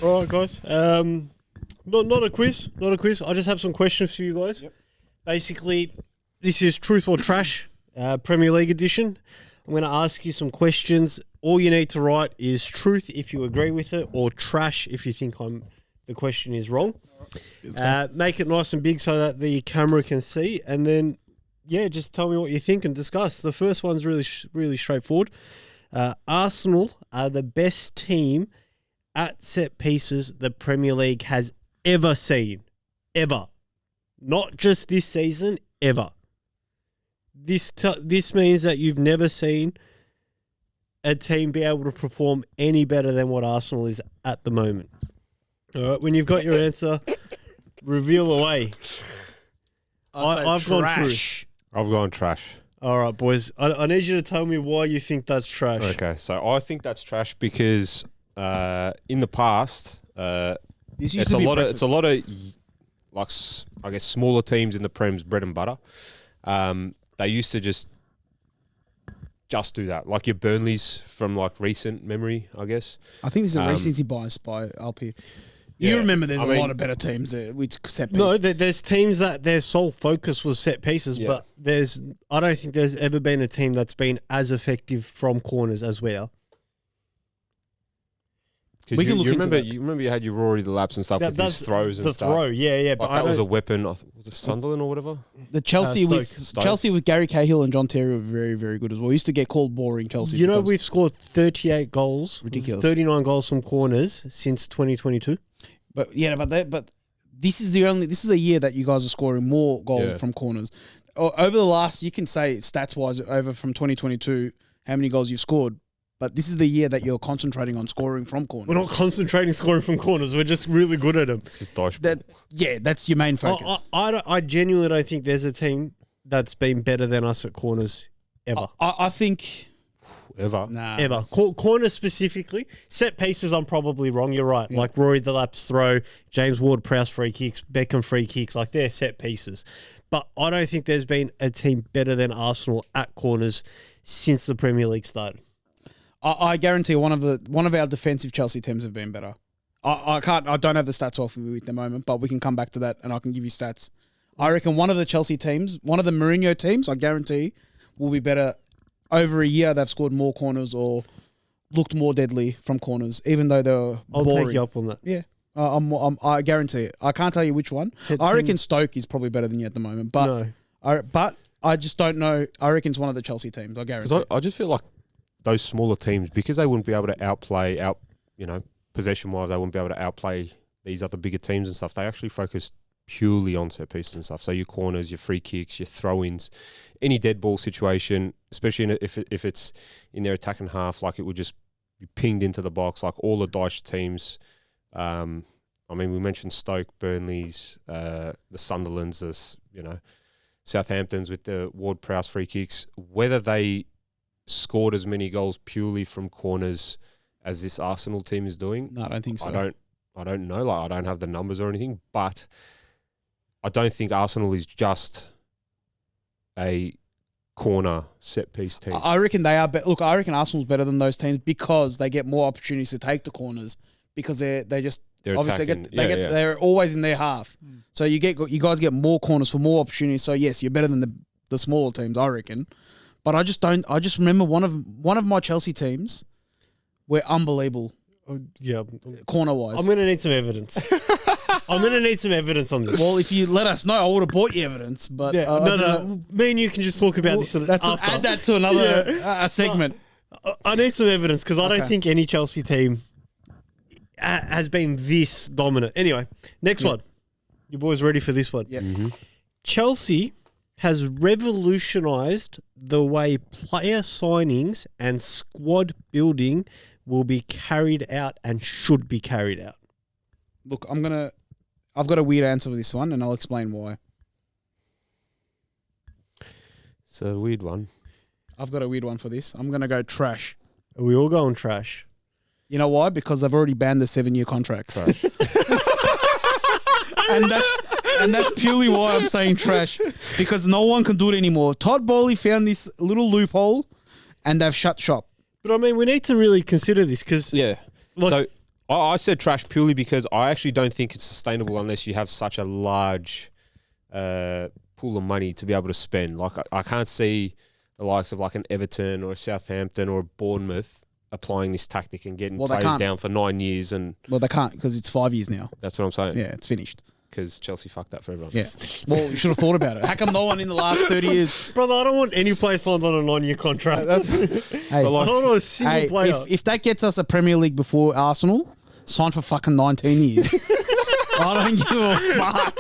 All right, guys. Not a quiz. Not a quiz. I just have some questions for you guys. Yep. Basically, this is Truth or Trash, Premier League edition. I'm going to ask you some questions. All you need to write is truth if you agree with it, or trash if you think the question is wrong. Make it nice and big so that the camera can see, and then just tell me what you think and discuss. The first one's really straightforward. Arsenal are the best team at set pieces the Premier League has ever seen. Ever. Not just this season, ever. This means that you've never seen a team be able to perform any better than what Arsenal is at the moment. All right, when you've got your answer, reveal away. I've gone trash. I've gone trash. All right, boys. I need you to tell me why you think that's trash. Okay, so I think that's trash because in the past, it's a lot of like I guess smaller teams in the Prem's bread and butter. They used to just do that, like your Burnleys from like recent memory, I guess. I think this is a recency bias by Alpy. You remember there's a lot of better teams there with set pieces. No, there's teams that their sole focus was set pieces, but I don't think there's ever been a team that's been as effective from corners as we are. Because you remember you had your Rory the laps and stuff with his throws and stuff. The throw, yeah. But that was a weapon. Was it Sunderland or whatever? The Chelsea with Gary Cahill and John Terry were very, very good as well. We used to get called boring Chelsea. You know, we've scored 38 goals, ridiculous, 39 goals from corners since 2022. But this is the year that you guys are scoring more goals from corners. Over the last, you can say stats wise, over from 2022, how many goals you've scored. But this is the year that you're concentrating on scoring from corners. We're not concentrating scoring from corners. We're just really good at them. That's your main focus. I genuinely don't think there's a team that's been better than us at corners ever. I think... Ever. Nah, ever. Corners specifically. Set pieces, I'm probably wrong. You're right. Yeah. Like Rory Delap's throw, James Ward-Prowse free kicks, Beckham free kicks, like they're set pieces. But I don't think there's been a team better than Arsenal at corners since the Premier League started. I guarantee one of our defensive Chelsea teams have been better. I don't have the stats off me at the moment, but we can come back to that and I can give you stats. I reckon one of the Chelsea teams, one of the Mourinho teams, I guarantee, will be better. Over a year, they've scored more corners or looked more deadly from corners, even though they're I'll boring. take you up on that. Yeah, I guarantee it. I can't tell you which one. I reckon Stoke is probably better than you at the moment, but I just don't know. I reckon it's one of the Chelsea teams. I guarantee. I just feel like those smaller teams, because they wouldn't be able to possession-wise, they wouldn't be able to outplay these other bigger teams and stuff. They actually focus purely on set pieces and stuff. So your corners, your free kicks, your throw-ins, any dead ball situation, especially if it's in their attacking half, like it would just be pinged into the box. Like all the Dyche teams. We mentioned Stoke, Burnleys, the Sunderlands, Southamptons with the Ward-Prowse free kicks. Whether they scored as many goals purely from corners as this Arsenal team is doing. No, I don't think so. I don't know. Like I don't have the numbers or anything, but I don't think Arsenal is just a corner set piece team. I reckon they are. Look, I reckon Arsenal's better than those teams because they get more opportunities to take the corners because they're obviously they're always in their half. So you guys get more corners for more opportunities. So yes, you're better than the smaller teams, I reckon. But I just remember one of my Chelsea teams were unbelievable. Corner wise. I'm gonna need some evidence. I'm gonna need some evidence on this. Well, if you let us know, I would have bought you evidence. But me and you can just talk about this after. Add that to another segment. I need some evidence because I don't think any Chelsea team has been this dominant. Anyway, next one. You boys ready for this one? Yeah. Mm-hmm. Chelsea has revolutionised the way player signings and squad building will be carried out and should be carried out. Look, I've got a weird answer for this one, and I'll explain why. It's a weird one. I've got a weird one for this. I'm going to go trash. Are we all going trash? You know why? Because they've already banned the 7-year contract. Trash. And that's purely why I'm saying trash. Because no one can do it anymore. Todd Bowley found this little loophole and they've shut shop. But I mean, we need to really consider this because... Yeah. I said trash purely because I actually don't think it's sustainable unless you have such a large pool of money to be able to spend. Like I can't see the likes of like an Everton or a Southampton or a Bournemouth applying this tactic and getting players down for 9 years. And well, they can't because it's 5 years now. That's what I'm saying. Yeah, it's finished. Because Chelsea fucked that for everyone. Yeah. Well, you should have thought about it. How come no one in the last 30 years? Brother, I don't want any player signed on a 9-year contract. Hey, I don't want a single player. If that gets us a Premier League before Arsenal, sign for fucking 19 years. I don't give a fuck.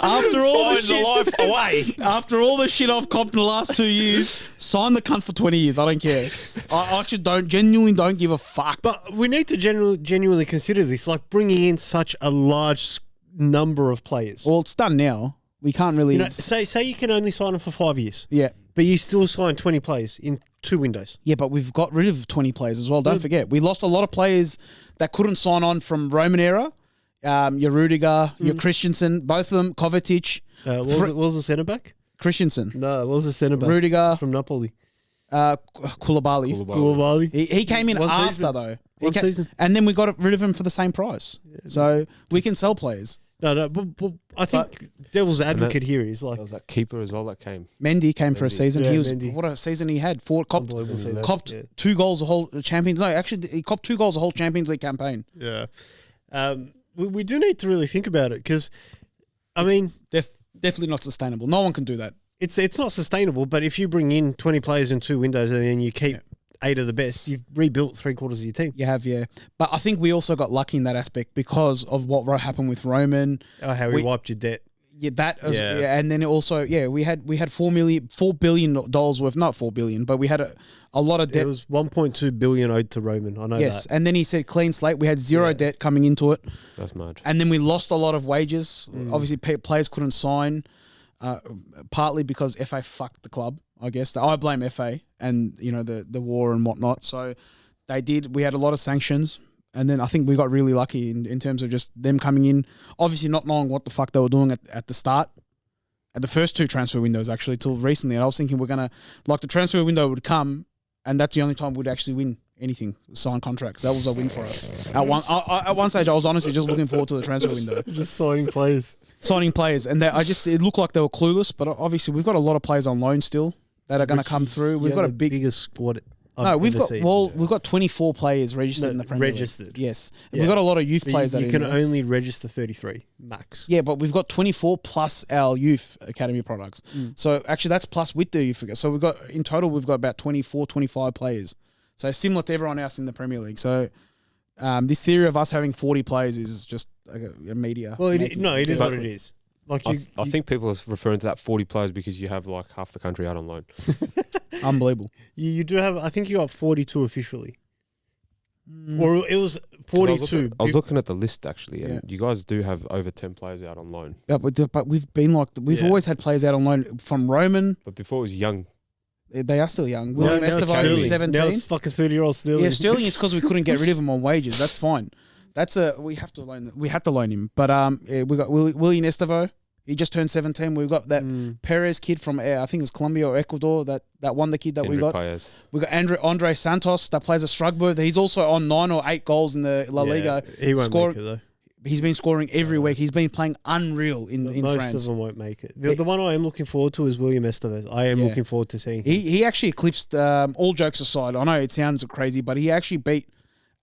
After all the shit, life away. After all the shit I've copped in the last 2 years, sign the cunt for 20 years. I don't care. I actually genuinely don't give a fuck. But we need to genuinely consider this, like bringing in such a large number of players. Well, it's done now. We can't really... You know, say you can only sign them for 5 years. Yeah. But you still sign 20 players in 2 windows. Yeah, but we've got rid of 20 players as well. Don't forget. We lost a lot of players that couldn't sign on from Roman era. Your Rudiger, your Christensen, both of them, Kovacic. What was the centre back? Christensen. No, what was the centre back? Rudiger. From Napoli. Koulibaly. He came in after, season. though. One season. And then we got rid of him for the same price. So we can sell players. No, but I think devil's advocate here is like... There was that keeper as well that came. Mendy came for a season. Yeah, What a season he had. Copped yeah. 2 goals the whole Champions... No, actually, he copped 2 goals the whole Champions League campaign. Yeah. We do need to really think about it because, I mean... Definitely not sustainable. No one can do that. It's not sustainable, but if you bring in 20 players in 2 windows and then you keep 8 of the best, you've rebuilt 3/4 of your team. You have, yeah. But I think we also got lucky in that aspect because of what happened with Roman. Oh, how he wiped your debt. Yeah, and then also, we had $4 billion worth, not 4 billion, but we had a lot of debt. It was 1.2 billion owed to Roman. I know that. Yes, and then he said clean slate. We had zero debt coming into it. That's mad. And then we lost a lot of wages. Obviously, players couldn't sign, partly because FA fucked the club. I guess I blame FA and the war and whatnot. So they did. We had a lot of sanctions. And then I think we got really lucky in terms of just them coming in, obviously not knowing what the fuck they were doing at the start, at the first 2 transfer windows actually, till recently. And I was thinking the transfer window would come, and that's the only time we'd actually win anything, sign contracts. That was a win for us. At one stage, I was honestly just looking forward to the transfer window. Just signing players. And it looked like they were clueless, but obviously we've got a lot of players on loan still that are going to come through. We've got a biggest squad. We've got 24 players registered in the Premier League. Registered. Yes. Yeah. We've got a lot of youth players that you can only register 33 max. Yeah, but we've got 24 plus our youth academy products. So actually that's plus with the youth. So we've got about 24, 25 players. So similar to everyone else in the Premier League. So this theory of us having 40 players is just like a media. Well, it is what it is. Like I think people are referring to that 40 players because you have like half the country out on loan. Unbelievable. You do have, I think you got 42 officially. Or it was 42. I was looking at the list actually, and you guys do have over 10 players out on loan. Yeah, but we've been always had players out on loan from Roman. But before it was young. They are still young. William Estevan is 17. Now it's fucking 30-year-old Sterling. Yeah, Sterling is because we couldn't get rid of him on wages. That's fine. We had to loan him. But we got William Estevan. He just turned 17. We've got that Perez kid from I think it was Colombia or Ecuador that won the kid that we got. Paez. We got Andre Santos that plays at Strasbourg. He's also on 9 or 8 goals in the La Liga. He won't make it though. He's been scoring every week. He's been playing unreal in France. Most of them won't make it. The one I am looking forward to is William Esteves. I am looking forward to seeing him. He actually eclipsed, all jokes aside, I know it sounds crazy, but he actually beat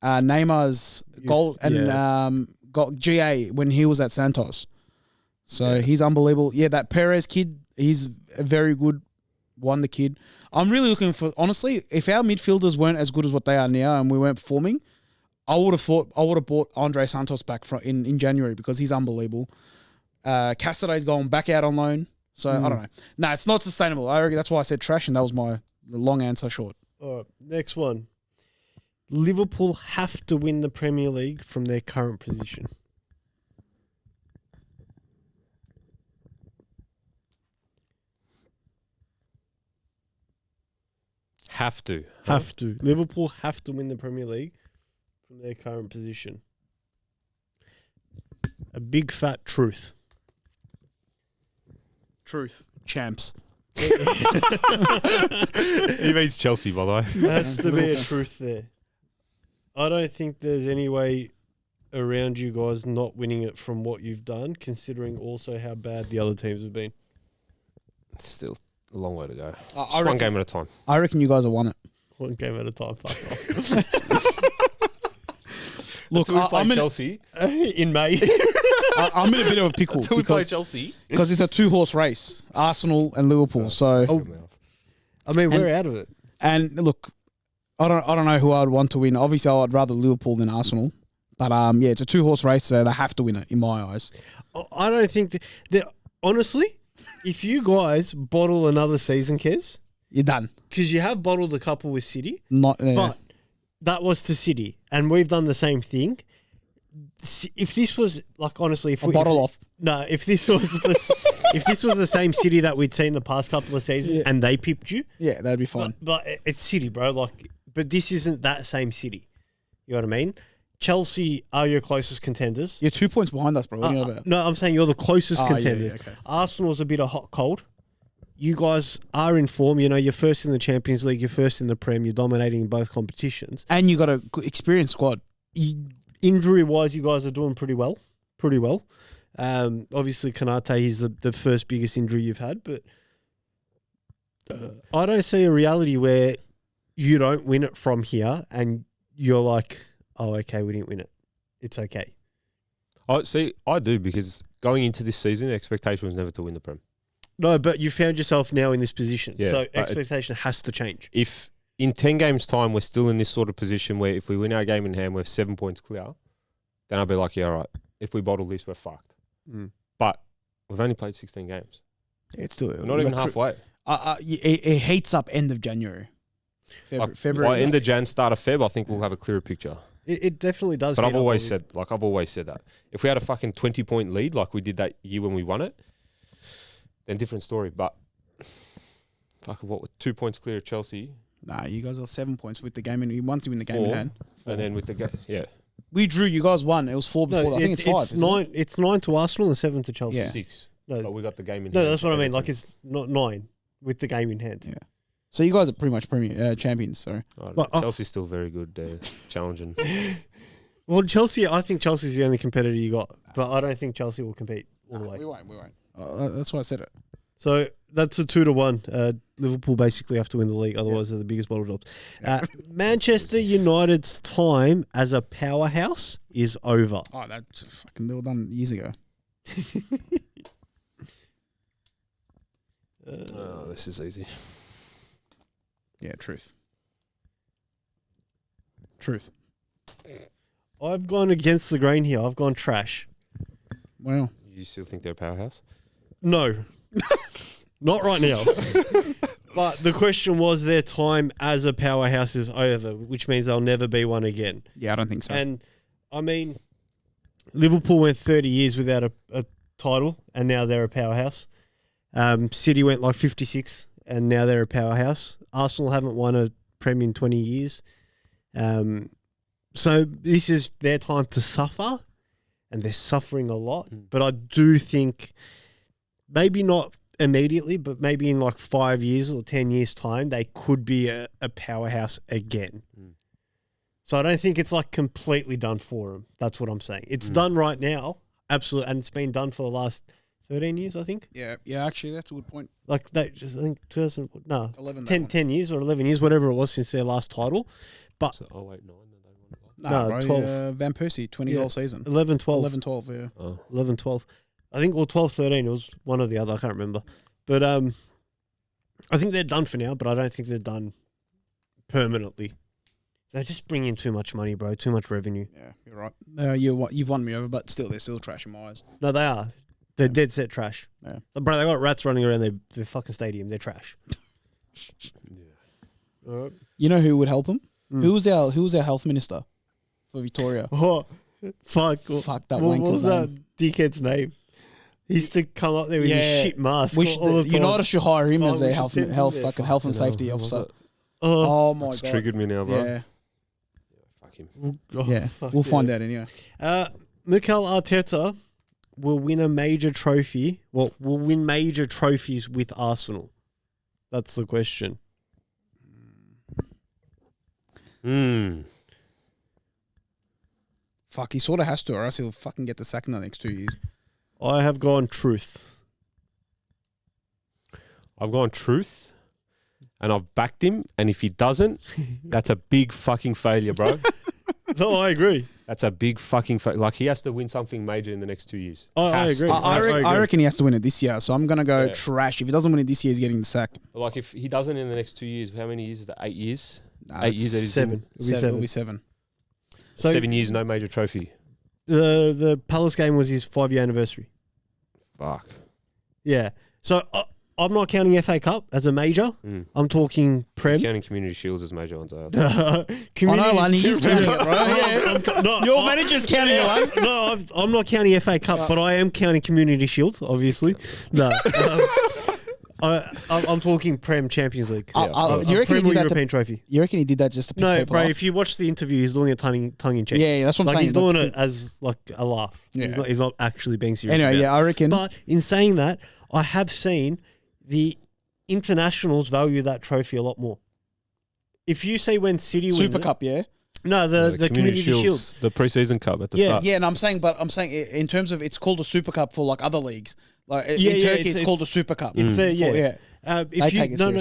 Neymar's goal and got GA when he was at Santos. So he's unbelievable. Yeah, that Perez kid, he's a very good one, the kid. I'm really looking for, honestly, if our midfielders weren't as good as what they are now and we weren't performing, I would have bought Andre Santos back in January because he's unbelievable. Cassaday's going back out on loan. So I don't know. No, it's not sustainable. I reckon that's why I said trash, and that was my long answer short. All right, next one. Liverpool have to win the Premier League from their current position. Have to. Liverpool have to win the Premier League from their current position. A big fat truth. Truth. Champs. He means Chelsea, by the way. Has to be a truth there. I don't think there's any way around you guys not winning it from what you've done, considering also how bad the other teams have been. It's still a long way to go. I one game at a time. I reckon you guys have won it. One game at a time. Look, I'm in Chelsea in May. I'm in a bit of a pickle until we play Chelsea because it's a 2-horse race, Arsenal and Liverpool. So I mean, we're out of it. And look, I don't know who I'd want to win. Obviously, I'd rather Liverpool than Arsenal. But yeah, it's a 2-horse race, so they have to win it in my eyes. I don't think that honestly, if you guys bottle another season, Kez, You're done. because you have bottled a couple with City, But that was to City, and we've done the same thing. If this was like honestly, if this was the same City that we'd seen the past couple of seasons, and they pipped you, yeah, that'd be fine. but it's City, bro. Like, but this isn't that same City. You know what I mean? Chelsea are your closest contenders. You're 2 points behind us, bro. What are you about? No, I'm saying you're the closest contenders. Yeah, okay. Arsenal's a bit of hot cold. You guys are in form. You know, you're first in the Champions League. You're first in the Prem. You're dominating in both competitions. And you got a good experienced squad. Injury-wise, you guys are doing pretty well. Obviously, Kanate is the first biggest injury you've had, but I don't see a reality where you don't win it from here and you're like, oh, okay, we didn't win it. It's okay. I do, because going into this season, the expectation was never to win the Prem. No, but you found yourself now in this position. Yeah, so expectation has to change. If in 10 games' time we're still in this sort of position where if we win our game in hand, we're 7 points clear, then I'll be like, yeah, all right. If we bottle this, we're fucked. But we've only played 16 games. It's still We're not even halfway. It heats up end of January. February. By end of Jan, start of Feb, I think we'll have a clearer picture. It definitely does. But I've always said that. If we had a fucking 20-point lead like we did that year when we won it, then different story. But fucking what, with 2 points clear of Chelsea? Nah, you guys are 7 points with the game in. Once you win the game in hand, and then with the game, yeah, we drew. You guys won. It was 4 before. I think it's 5. It's 9. It's 9 to Arsenal and 7 to Chelsea. Yeah. 6. No, but we got the game in hand. No, that's what I mean. Like, it's not 9 with the game in hand. Yeah. So you guys are pretty much champions. So Chelsea's still very good, challenging. Well, Chelsea. I think Chelsea's the only competitor you got, but I don't think Chelsea will compete all the way. We won't. That's why I said it. So that's a 2-1. Liverpool basically have to win the league, otherwise they're the biggest bottle jobs. Manchester United's time as a powerhouse is over. Oh, that's fucking they were done years ago. This is easy. Yeah, truth. I've gone against the grain here. I've gone trash. Well, You still think they're a powerhouse? No. Not right now. But the question was their time as a powerhouse is over, which means they'll never be one again. yeah, I don't think so. And, I mean, Liverpool went 30 years without a title, and now they're a powerhouse. City went like 56, and now they're a powerhouse. Arsenal haven't won a Prem in 20 years. So this is their time to suffer, and they're suffering a lot. But I do think, maybe not immediately, but maybe in like 5 years or 10 years' time, they could be a powerhouse again. So I don't think it's like completely done for them. That's what I'm saying. It's done right now, absolutely, and it's been done for the last 13 years, I think. Yeah, actually, that's a good point. Like that, just I think 11, 10 years or 11 years, whatever it was since their last title. But So 08-9 that they won it. No, No, bro, 12. Van Persie, 20-goal season. 11-12. 11-12, yeah. Oh. 11-12. I think, or 12-13. It was one or the other. I can't remember. But I think they're done for now, but I don't think they're done permanently. They just bring in too much money, bro. Too much revenue. Yeah, you're right. You've won me over, but still, they're still trash in my eyes. No, they are. They're dead set trash. Yeah. Bro, they got rats running around their fucking stadium. They're trash. Yeah. All right. You know who would help them? Who was our health minister for Victoria? Oh, fuck. Fuck that What wanker's was that dickhead's name? He used to come up there with his shit mask all the time. United should hire him as we their should health send him there. and safety officer. Oh, Oh my It's god! triggered me now, bro. Yeah, Fuck him. yeah. fuck We'll yeah. find out anyway. Mikel Arteta will win a major trophy. Well, will win major trophies with Arsenal. That's the question. Fuck, he sort of has to, or else he'll fucking get the sack in the next 2 years. I have gone truth. I've gone truth, and I've backed him. And if he doesn't, that's a big fucking failure, bro. No, I agree. That's a big fucking failure. Like, he has to win something major in the next 2 years. I agree. I reckon he has to win it this year. So I'm gonna go trash. If he doesn't win it this year, he's getting the sack. Like, if he doesn't in the next 2 years, how many years is that? 8 years? Nah, 8 years. That he's seven. It'll be seven. So 7 years, no major trophy. the Palace game was his 5-year anniversary. Fuck. Yeah. So I'm not counting FA Cup as a major. I'm talking Prem. Counting Community Shields as major ones. Community. He's counting it, bro. No, Your manager's counting one. No, I'm not counting FA Cup, but I am counting Community Shield, obviously. No. I'm talking Prem Champions League. You reckon he did that European trophy? You reckon he did that just to piss No, people bro. off? If you watch the interview, he's doing it tongue in cheek. Yeah, that's what I'm like saying. he's doing it as like a laugh. Yeah. He's not actually being serious. Anyway, about yeah, I reckon. But in saying that, I have seen the internationals value that trophy a lot more. If you say when City win Super Cup, yeah. No, the Community Shield. The preseason cup at the start. Yeah, and I'm saying in terms of it's called a Super Cup for like other leagues. Like in Turkey, it's called a Super Cup. It's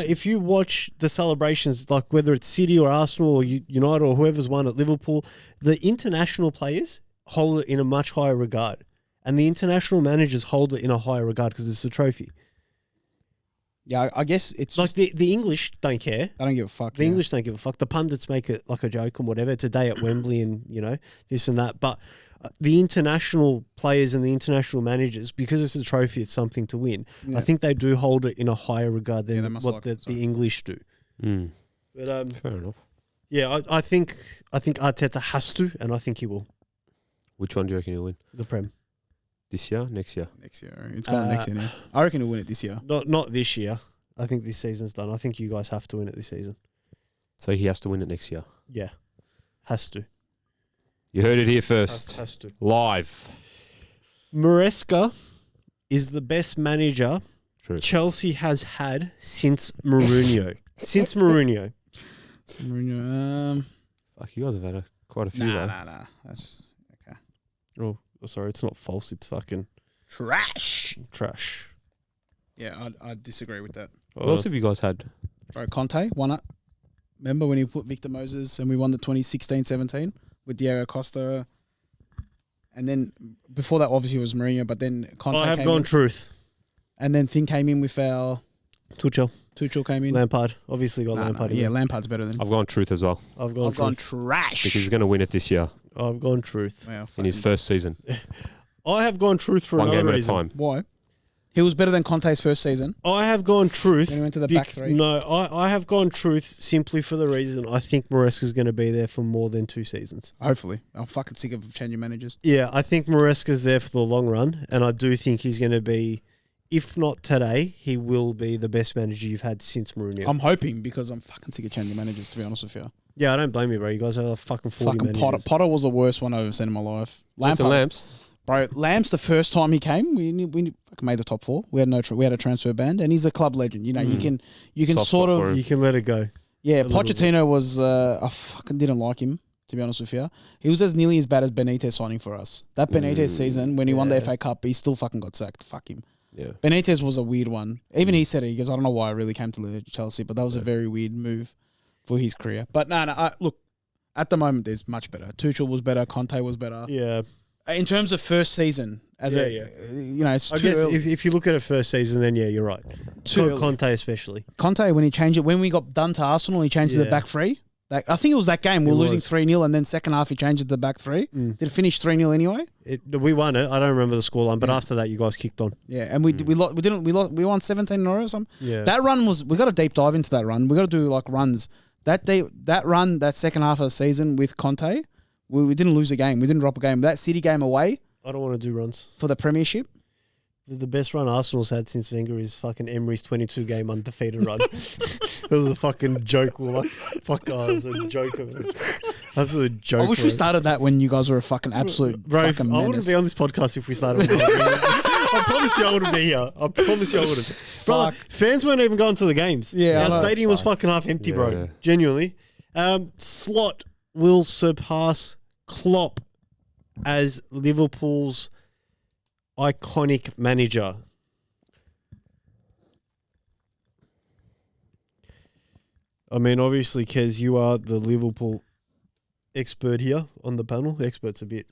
if you watch the celebrations, like whether it's City or Arsenal or United or whoever's won at Liverpool, the international players hold it in a much higher regard, and the international managers hold it in a higher regard because it's a trophy. Yeah, I guess it's like the English don't care. I don't give a fuck. The English don't give a fuck. The pundits make it like a joke and whatever. It's a day at Wembley and this and that. But the international players and the international managers, because it's a trophy, it's something to win. Yeah. I think they do hold it in a higher regard than what the English do. But fair enough. Yeah, I think Arteta has to, and I think he will. Which one do you reckon he'll win? The Prem. This year? Next year? Next year. It's going next year now. I reckon he'll win it this year. Not this year. I think this season's done. I think you guys have to win it this season. So he has to win it next year? Yeah. Has to. You heard it here first. Has to. Live. Maresca is the best manager Chelsea has had since Mourinho. Fuck, you guys have had quite a few. Nah. That's okay. Oh, sorry. It's not false. It's fucking trash. Yeah, I disagree with that. What else have you guys had? Bro, Conte won it. Remember when he put Victor Moses and we won the 2016-17 with Diego Costa? And then before that, obviously, it was Mourinho, but then Conte I have gone truth. And then Thing came in with our... Tuchel came in. Lampard. Obviously got Lampard in. Yeah, Lampard's better than... I've gone truth as well. I've gone trash. Because he's going to win it this year. I've gone truth. In his first season. I have gone truth for one another game at reason. a time. Why? He was better than Conte's first season. I have gone truth. When he went to the back three. No, I have gone truth simply for the reason I think Maresca's going to be there for more than 2 seasons. Hopefully. I'm fucking sick of changing managers. Yeah, I think Maresca's there for the long run, and I do think he's going to be, if not today, he will be the best manager you've had since Mourinho. I'm hoping because I'm fucking sick of changing managers, to be honest with you. Yeah, I don't blame you, bro. You guys have fucking 40 managers. Potter was the worst one I've ever seen in my life. Lamps. Bro, Lamps, the first time he came, we fucking made the top 4. We had a transfer ban, and he's a club legend. You know, you can Soft sort spot of you can let it go. Yeah, Pochettino was I fucking didn't like him, to be honest with you. He was as nearly as bad as Benitez signing for us. That Benitez season when he won the FA Cup, he still fucking got sacked. Fuck him. Yeah. Benitez was a weird one. Even he said it. He goes, I don't know why I really came to Chelsea, but that was a very weird move for his career. But look, at the moment, there's much better. Tuchel was better. Conte was better. Yeah. In terms of first season, it's I guess if you look at it first season, then yeah, you're right. Conte especially. Conte, when he changed it, when we got done to Arsenal, he changed it to the back three. I think it was that game. We were losing 3-0, and then second half he changed it to the back three. Did it finish 3-0 anyway? We won it. I don't remember the scoreline, but after that, you guys kicked on. Yeah, and we won 17 in a row or something. Yeah. That run was. We got to deep dive into that run. We got to do like runs. That run, that second half of the season with Conte, we didn't lose a game. We didn't drop a game. That City game away. I don't want to do runs for the Premiership. The best run Arsenal's had since Wenger is fucking Emery's 22-game undefeated run. It was a fucking joke. It was a joke of it. Absolute joke. I wish we started that when you guys were a fucking absolute fucking menace. I wouldn't be on this podcast if we started. I promise you I wouldn't be here. I promise you I wouldn't. Brother, fans weren't even going to the games. Yeah, our stadium was fucking half empty, bro. Yeah. Genuinely. Slot will surpass Klopp as Liverpool's iconic manager? I mean, obviously, Kez, you are the Liverpool expert here on the panel. Expert's a bit.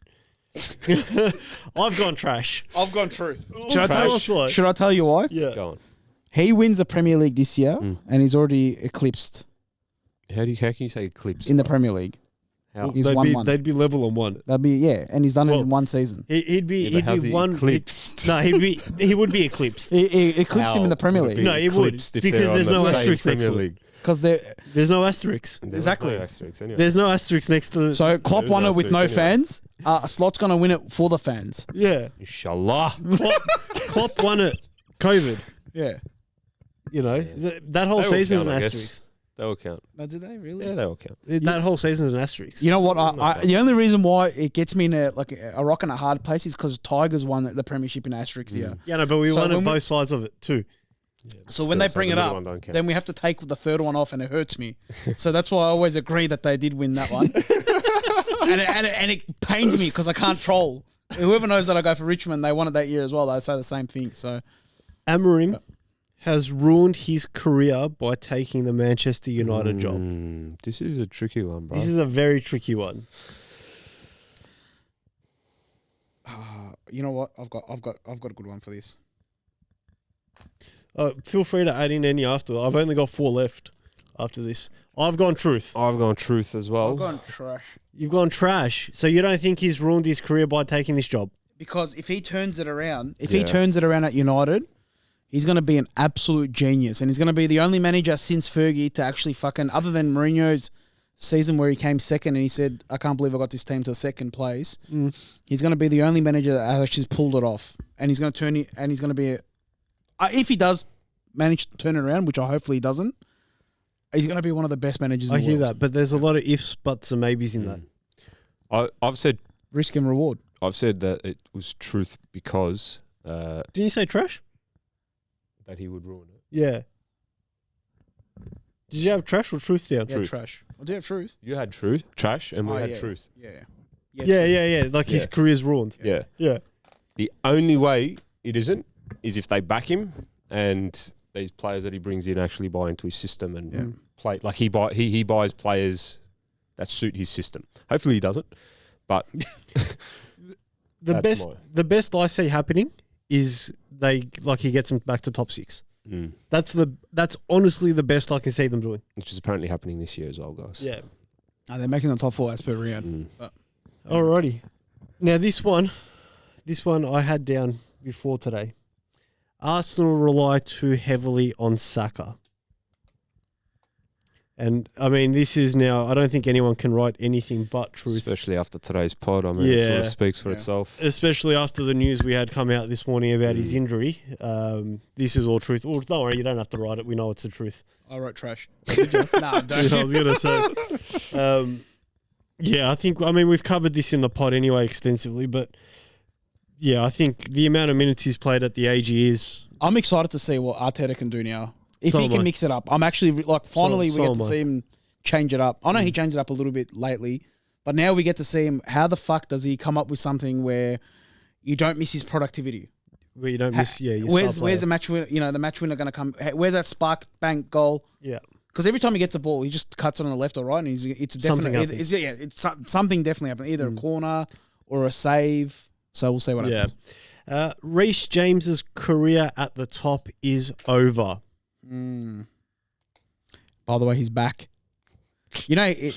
I've gone trash. I've gone truth. Should I tell you why? Yeah. Go on. He wins the Premier League this year, and he's already eclipsed How can you say eclipse? in the Premier League. How? He's won. They'd be level on one. That'd be and he's done it in one season. He'd be one eclipsed. No, he would be eclipsed. He eclipsed him in the Premier Would it League. be No, it would, eclipsed if because they're on there's the no same asterisk next Premier to it. League? Because There's no asterisk. Exactly. There's no asterisks anyway. There's no asterisk next to the. so Klopp There's won no it with no asterisk anyway. fans. Slot's gonna win it for the fans. Yeah. Inshallah. Klopp won it. COVID. Yeah. You know, that whole They all season's count, an I guess. asterisk. They will count. But did they really? Yeah, they will count. That whole season's an asterisk. You know what? The only reason why it gets me in a rock and a hard place is because Tigers won the Premiership in asterisks here. Yeah, no, but we So won when on we- both sides of it too. Yeah, So when they bring it up, then we have to take the third one off, and it hurts me. So that's why I always agree that they did win that one, and it pains me because I can't troll. Whoever knows that I go for Richmond, they won it that year as well. They say the same thing. So Amorim has ruined his career by taking the Manchester United job. This is a tricky one, bro. This is a very tricky one. you know what? I've got a good one for this. Feel free to add in any after. I've only got 4 left after this. I've gone truth. I've gone truth as well. I've gone trash. You've gone trash. So you don't think he's ruined his career by taking this job? Because if he turns it around, Yeah. at United, he's going to be an absolute genius. And he's going to be the only manager since Fergie to actually other than Mourinho's season where he came second and he said, I can't believe I got this team to second place. He's going to be the only manager that actually pulled it off. And he's going to turn it, and he's going to be, if he does manage to turn it around, which I hopefully he doesn't, he's going to be one of the best managers in the world. I hear that, but there's a lot of ifs, buts, and maybes in that. I've said Risk and reward. I've said that it was truth because Didn't you say trash? that he would ruin it. Yeah. Did you have trash or truth down? Yeah, Truth. trash. I do have truth. You had truth, trash, and we Oh, had yeah. truth. Yeah. Yeah. Like his Yeah. career's ruined. Yeah. Yeah. The only way it isn't is if they back him and these players that he brings in actually buy into his system and play like he buys players that suit his system. Hopefully he doesn't, but The That's the best I see happening is he gets them back to top 6. That's honestly the best I can see them doing. which is apparently happening this year as well, guys. Yeah. Oh, they're making the top 4 as per Rian. Alrighty. Now this one I had down before today. Arsenal rely too heavily on Saka. And I mean, this is now, I don't think anyone can write anything but truth. Especially after today's pod. I mean, it sort of speaks for itself. Especially after the news we had come out this morning about his injury. This is all truth. Oh, don't worry, you don't have to write it. We know it's the truth. I wrote trash. Nah, don't. I was going to say. Yeah, I mean, we've covered this in the pod anyway extensively, but yeah, I think the amount of minutes he's played at the age he is. I'm excited to see what Arteta can do now. If So he am can I. mix it up. I'm actually, finally we so get am to I. see him change it up. I know he changed it up a little bit lately, but now we get to see him. How the fuck does he come up with something where you don't miss his productivity? Where you don't miss, your Where's star player. the match winner? The match winner going to come? Where's that spark bank goal? Yeah. Because every time he gets a ball, he just cuts it on the left or right, and it's Something definitely something definitely happened. Either a corner or a save. So we'll see what happens. Reece James's career at the top is over. By the way, he's back. They've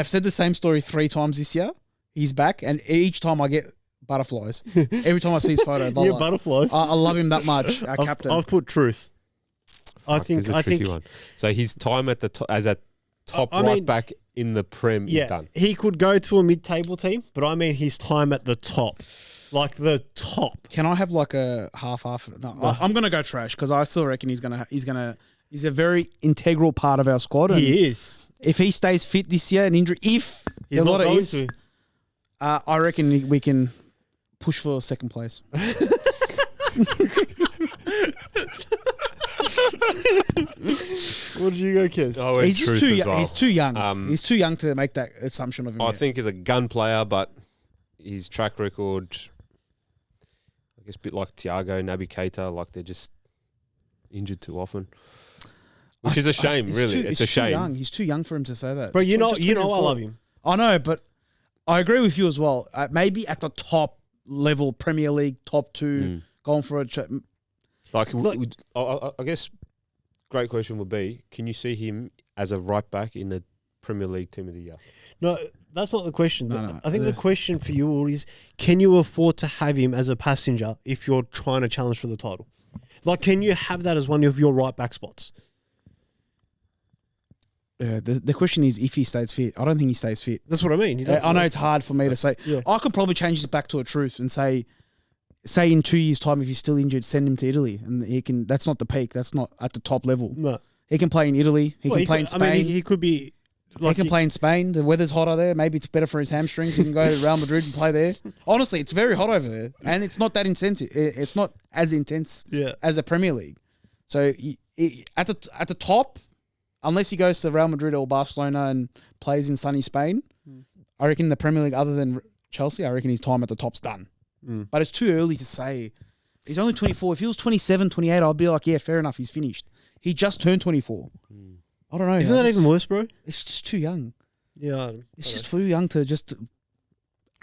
said the same story 3 times this year. He's back, and each time I get butterflies. Every time I see his photo, Butterflies. I love him that much. Our captain. I've put truth. I think. One. So his time at the as a top right back in the Prem is done. He could go to a mid-table team, but I mean his time at the top, like the top. Can I have like a half? No, I'm gonna go trash because I still reckon he's a very integral part of our squad. And He is. if he stays fit this year and injury, He's a lot not of going ifs, to. I reckon we can push for second place. What did you go, Kez? I went He's just truth too as young. well. He's too young. He's too young to make that assumption of him. I yet. think he's a gun player, but his track record, I guess, a bit like Thiago, Naby Keita, like they're just injured too often. Which is a shame, really. It's a shame. Young. He's too young for him to say that. Bro, you know I love him. I know, but I agree with you as well. Maybe at the top level, Premier League, top two, going for a... I guess great question would be, can you see him as a right back in the Premier League team of the year? No, that's not the question. No. I think the question for you is, can you afford to have him as a passenger if you're trying to challenge for the title? Like, can you have that as one of your right back spots? The question is if he stays fit. I don't think he stays fit. That's what I mean. I know it's hard for me to say. Yeah. I could probably change this back to a truth and say in 2 years' time, if he's still injured, send him to Italy, and he can. That's not the peak. That's not at the top level. No, he can play in Italy. He can play in Spain. I mean, he could be. Like he can play in Spain. The weather's hotter there. Maybe it's better for his hamstrings. He can go to Real Madrid and play there. Honestly, it's very hot over there, and it's not that intense. It's not as intense as the Premier League. So at the top, unless he goes to Real Madrid or Barcelona and plays in sunny Spain, I reckon the Premier League, other than Chelsea, I reckon his time at the top's done. But it's too early to say. He's only 24. If he was 27, 28, I'd be like, yeah, fair enough, he's finished. He just turned 24. I don't know. Isn't that even worse, bro? It's just too young. Yeah. It's just too young to just...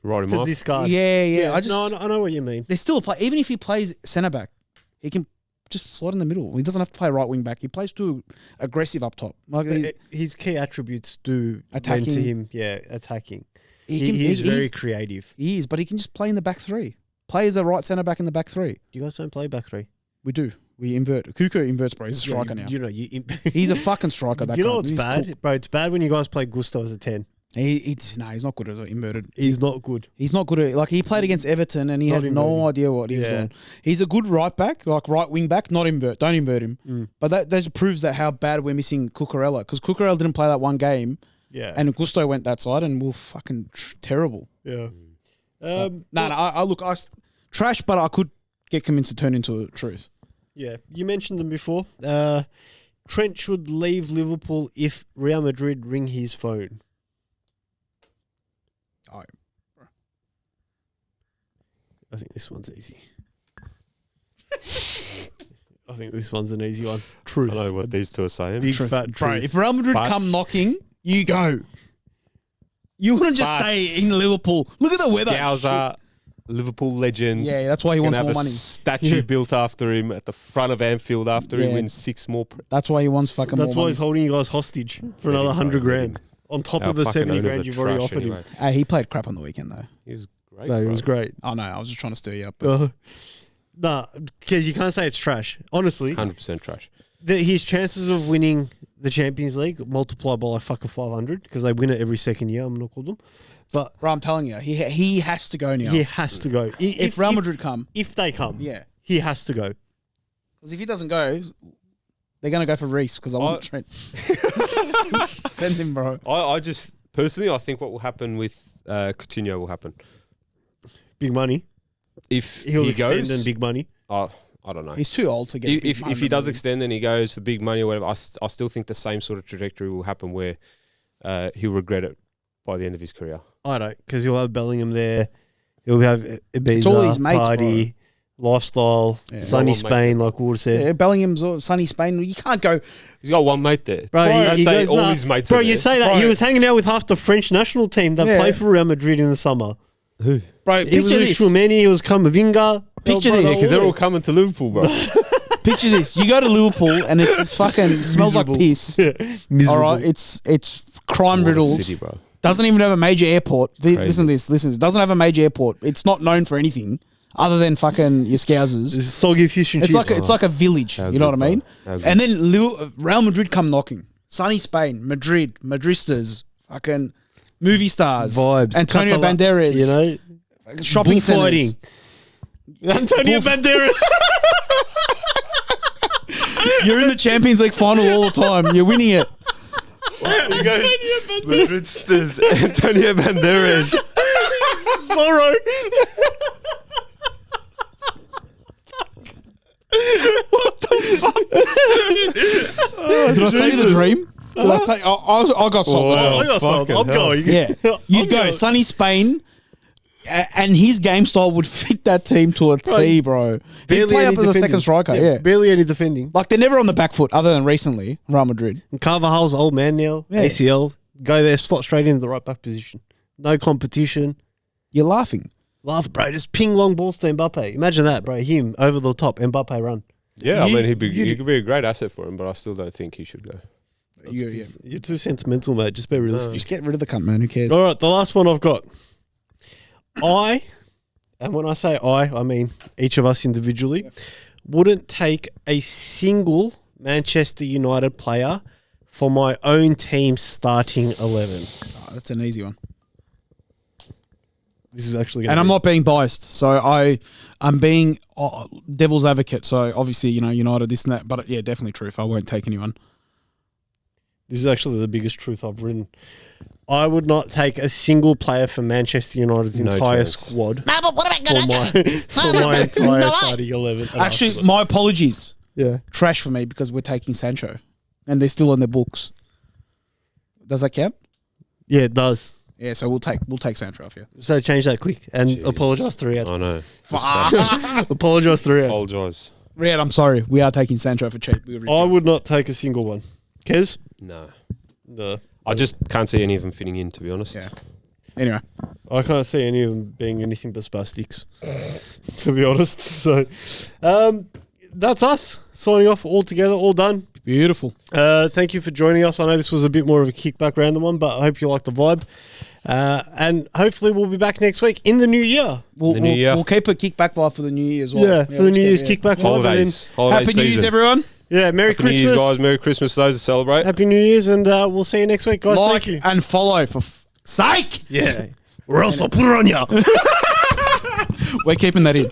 Write him off? Discard. Yeah. I know what you mean. There's still a play. Even if he plays centre-back, he can just slot in the middle. He doesn't have to play right wing back. He plays too aggressive up top. Like his key attributes do attacking lend to him. Yeah, attacking. He's very creative. He is, but he can just play in the back three. Play as a right centre back in the back three. You guys don't play back three. We do. We invert. Kuko inverts, bro. He's a striker now. He's a fucking striker. That you know what's bad, cool. Bro? It's bad when you guys play Gusto as a 10. He's not good as an inverted. He's not good. He's not good at, like, he played against Everton and he had no idea what he was doing. He's a good right back, like right wing back, not invert. Don't invert him. But that just proves that how bad we're missing Cucurella, because Cucurella didn't play that one game. Yeah. And Gusto went that side and we're fucking terrible. Yeah. I trash, but I could get convinced to turn into a truth. Yeah. You mentioned them before. Trent should leave Liverpool if Real Madrid ring his phone. I think this one's easy. I think this one's an easy one. Truth. I know what these two are saying. Big fat truth. Bro, if Real Madrid come knocking, you go. You wouldn't just stay in Liverpool. Look at the weather. Scouser, Liverpool legend. Yeah, that's why he wants more money. Statue built after him at the front of Anfield after he wins 6 more. That's why he wants fucking more money. That's why he's holding you guys hostage for another 100 grand. On top of the 70 grand you've already offered him. He played crap on the weekend, though. He was great. No, he was great. Oh, no, I was just trying to stir you up. Nah, because you can't say it's trash. Honestly. 100% trash. His chances of winning the Champions League multiply by like fucking 500 because they win it every second year, I'm going to call them. But bro, I'm telling you, he has to go now. He has to go. If Real Madrid come. If they come. Yeah. He has to go. Because if he doesn't go, they're going to go for Reece because I want Trent. Send him, bro. I just, personally, I think what will happen with Coutinho will happen. Big money. If he'll he extend goes, and big money. I don't know. He's too old to get. If he does extend and he goes for big money or whatever, I still think the same sort of trajectory will happen where he'll regret it by the end of his career. I don't, because he'll have Bellingham there. He'll have Ibiza, mates, party, lifestyle, sunny Spain, like Ward said. Yeah, Bellingham's sunny Spain. You can't go. He's got one mate there. Bro, don't say all his mates bro, are you there. say that. Bro. He was hanging out with half the French national team that play for Real Madrid in the summer. Who? Bro, he was with Tchouameni, he was Camavinga. Picture this. Because they're all coming to Liverpool, bro. Picture this. You go to Liverpool and it's fucking smells like piss. All right, it's crime riddled. City, bro. Doesn't even have a major airport. Listen to this. It doesn't have a major airport. It's not known for anything other than fucking your Scousers. It's soggy fish and chips. It's like a village. You know what I mean? And then Real Madrid come knocking. Sunny Spain, Madrid, Madristas, fucking movie stars, vibes, Antonio Banderas, you know, shopping centers. Antonio Banderas. You're in the Champions League final all the time. You're winning it. Madridistas, Antonio Banderas. Sorrow. What the fuck? Did I say the dream? Did I say I got sold? I got sold. I'm going. Yeah, you'd go sunny Spain, and his game style would fit that team to a T, bro. He'd play up as a second striker, yeah. Barely any defending. Like, they're never on the back foot, other than recently, Real Madrid. And Carvajal's old man now, Yeah. ACL. Go there, slot straight into the right back position. No competition. You're laughing. Laugh, bro. Just ping long balls to Mbappe. Imagine that, bro. Him over the top, Mbappe run. Yeah, I mean, he could be a great asset for him, but I still don't think he should go. You're too sentimental, mate. Just be realistic. Just get rid of the cunt, man. Who cares? All right, the last one I've got. And when I say I mean each of us individually, wouldn't take a single Manchester United player for my own team starting 11. Oh, that's an easy one. This is actually, and I'm not being biased, so I'm being devil's advocate. So obviously, United, this and that, but yeah, definitely truth. I won't take anyone. This is actually the biggest truth I've written. I would not take a single player for Manchester United's entire squad. No, but what about Garnacho? For my entire starting 11. Actually, my apologies. Yeah. Trash for me because we're taking Sancho, and they're still on their books. Does that count? Yeah, it does. Yeah, so we'll take Sancho off, yeah. So change that quick and apologise to Riyad. I know. Apologise to Riyad. Apologise. Riyad, I'm sorry. We are taking Sancho for cheap. I would not take a single one. Kez? No. No. I just can't see any of them fitting in, to be honest. Yeah. Anyway. I can't see any of them being anything but spastics, to be honest. So, that's us signing off all together, all done. Beautiful. Thank you for joining us. I know this was a bit more of a kickback random one, but I hope you liked the vibe. And hopefully we'll be back next week in the new year. We'll keep a kickback vibe for the new year as well. Yeah, for the New Year's kickback vibe. Holidays. Happy New Year's, everyone. Yeah, Merry Christmas. New Year's, guys. Merry Christmas to those that celebrate. Happy New Year's, and we'll see you next week, guys. Like Thank you. and follow for sake. Yeah. Or else I'll put it on you. We're keeping that in.